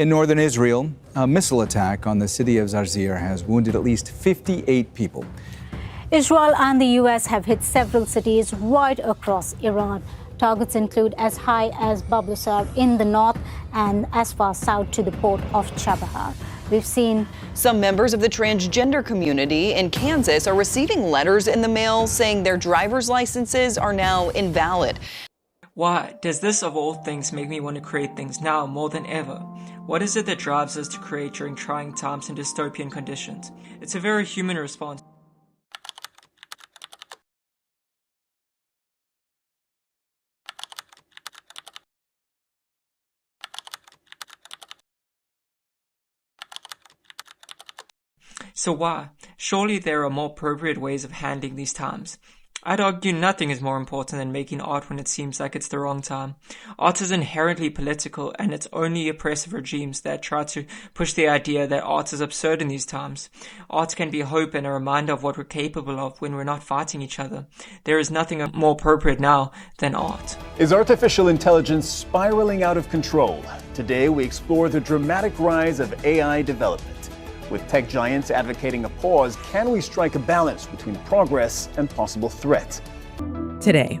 In northern Israel, a missile attack on the city of Zarzir has wounded at least 58 people. Israel and the U.S. have hit several cities right across Iran. Targets include as high as Bablusar in the north and as far south to the port of Chabahar. We've seen some members of the transgender community in Kansas are receiving letters in the mail saying their driver's licenses are now invalid. Why does this of all things make me want to create things now more than ever? What is it that drives us to create during trying times and dystopian conditions? It's a very human response. So why? Surely there are more appropriate ways of handling these times. I'd argue nothing is more important than making art when it seems like it's the wrong time. Art is inherently political, and it's only oppressive regimes that try to push the idea that art is absurd in these times. Art can be hope and a reminder of what we're capable of when we're not fighting each other. There is nothing more appropriate now than art. Is artificial intelligence spiraling out of control? Today we explore the dramatic rise of AI development. With tech giants advocating a pause, can we strike a balance between progress and possible threat? Today,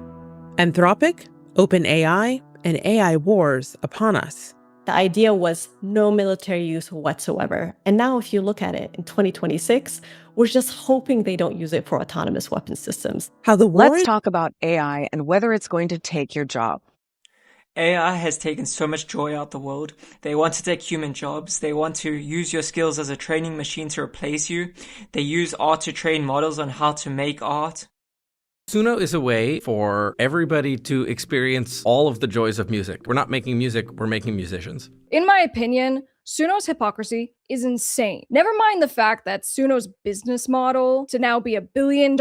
Anthropic, OpenAI, and AI wars upon us. The idea was no military use whatsoever. And now if you look at it in 2026, we're just hoping they don't use it for autonomous weapon systems. Let's talk about AI and whether it's going to take your job. AI has taken so much joy out the world. They want to take human jobs. They want to use your skills as a training machine to replace you. They use art to train models on how to make art. Suno is a way for everybody to experience all of the joys of music. We're not making music, we're making musicians. In my opinion, Suno's hypocrisy is insane. Never mind the fact that Suno's business model to now be $1 billion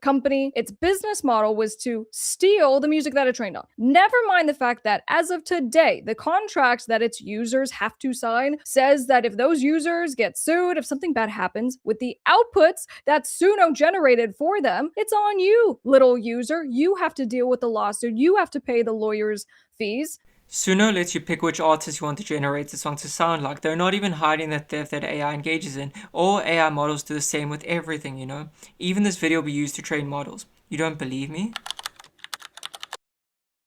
company, its business model was to steal the music that it trained on. Never mind the fact that as of today, the contracts that its users have to sign says that if those users get sued, if something bad happens with the outputs that Suno generated for them, it's on you, little user. You have to deal with the lawsuit. You have to pay the lawyer's fees. Suno lets you pick which artist you want to generate the song to sound like. They're not even hiding the theft that AI engages in. All AI models do the same with everything, you know? Even this video will be used to train models. You don't believe me?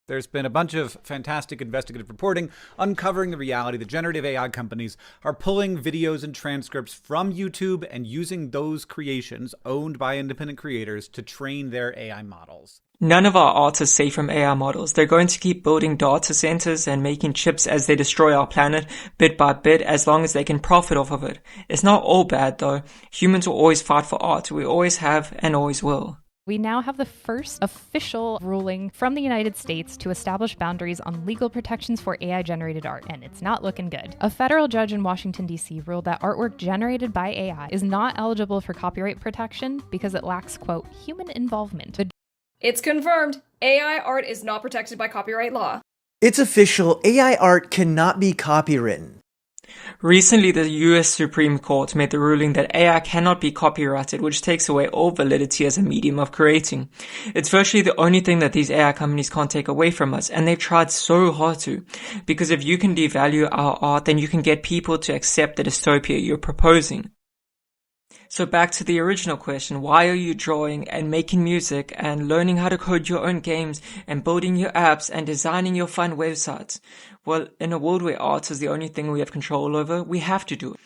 There's been a bunch of fantastic investigative reporting uncovering the reality that generative AI companies are pulling videos and transcripts from YouTube and using those creations owned by independent creators to train their AI models. None of our art is safe from AI models. They're going to keep building data centers and making chips as they destroy our planet bit by bit as long as they can profit off of it. It's not all bad though. Humans will always fight for art. We always have and always will. We now have the first official ruling from the United States to establish boundaries on legal protections for AI-generated art, and it's not looking good. A federal judge in Washington, D.C. ruled that artwork generated by AI is not eligible for copyright protection because it lacks, quote, human involvement. It's confirmed. AI art is not protected by copyright law. It's official. AI art cannot be copywritten. Recently, the US Supreme Court made the ruling that AI cannot be copyrighted, which takes away all validity as a medium of creating. It's virtually the only thing that these AI companies can't take away from us, and they've tried so hard to. Because if you can devalue our art, then you can get people to accept the dystopia you're proposing. So back to the original question, why are you drawing and making music and learning how to code your own games and building your apps and designing your fun websites? Well, in a world where art is the only thing we have control over, we have to do it.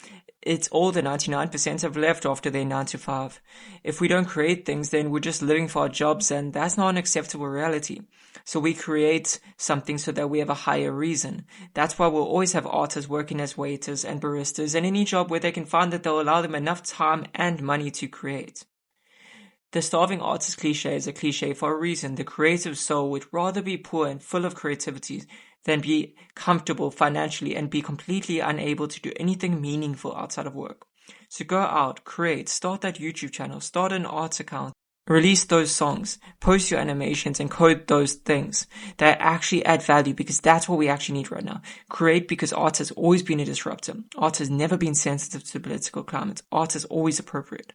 It's all the 99% have left after their 9 to 5. If we don't create things, then we're just living for our jobs, and that's not an acceptable reality. So we create something so that we have a higher reason. That's why we'll always have artists working as waiters and baristas and any job where they can find that they'll allow them enough time and money to create. The starving artist cliche is a cliche for a reason. The creative soul would rather be poor and full of creativity than be comfortable financially and be completely unable to do anything meaningful outside of work. So go out, create, start that YouTube channel, start an arts account, release those songs, post your animations and code those things that actually add value, because that's what we actually need right now. Create, because art has always been a disruptor. Art has never been sensitive to political climates. Art is always appropriate.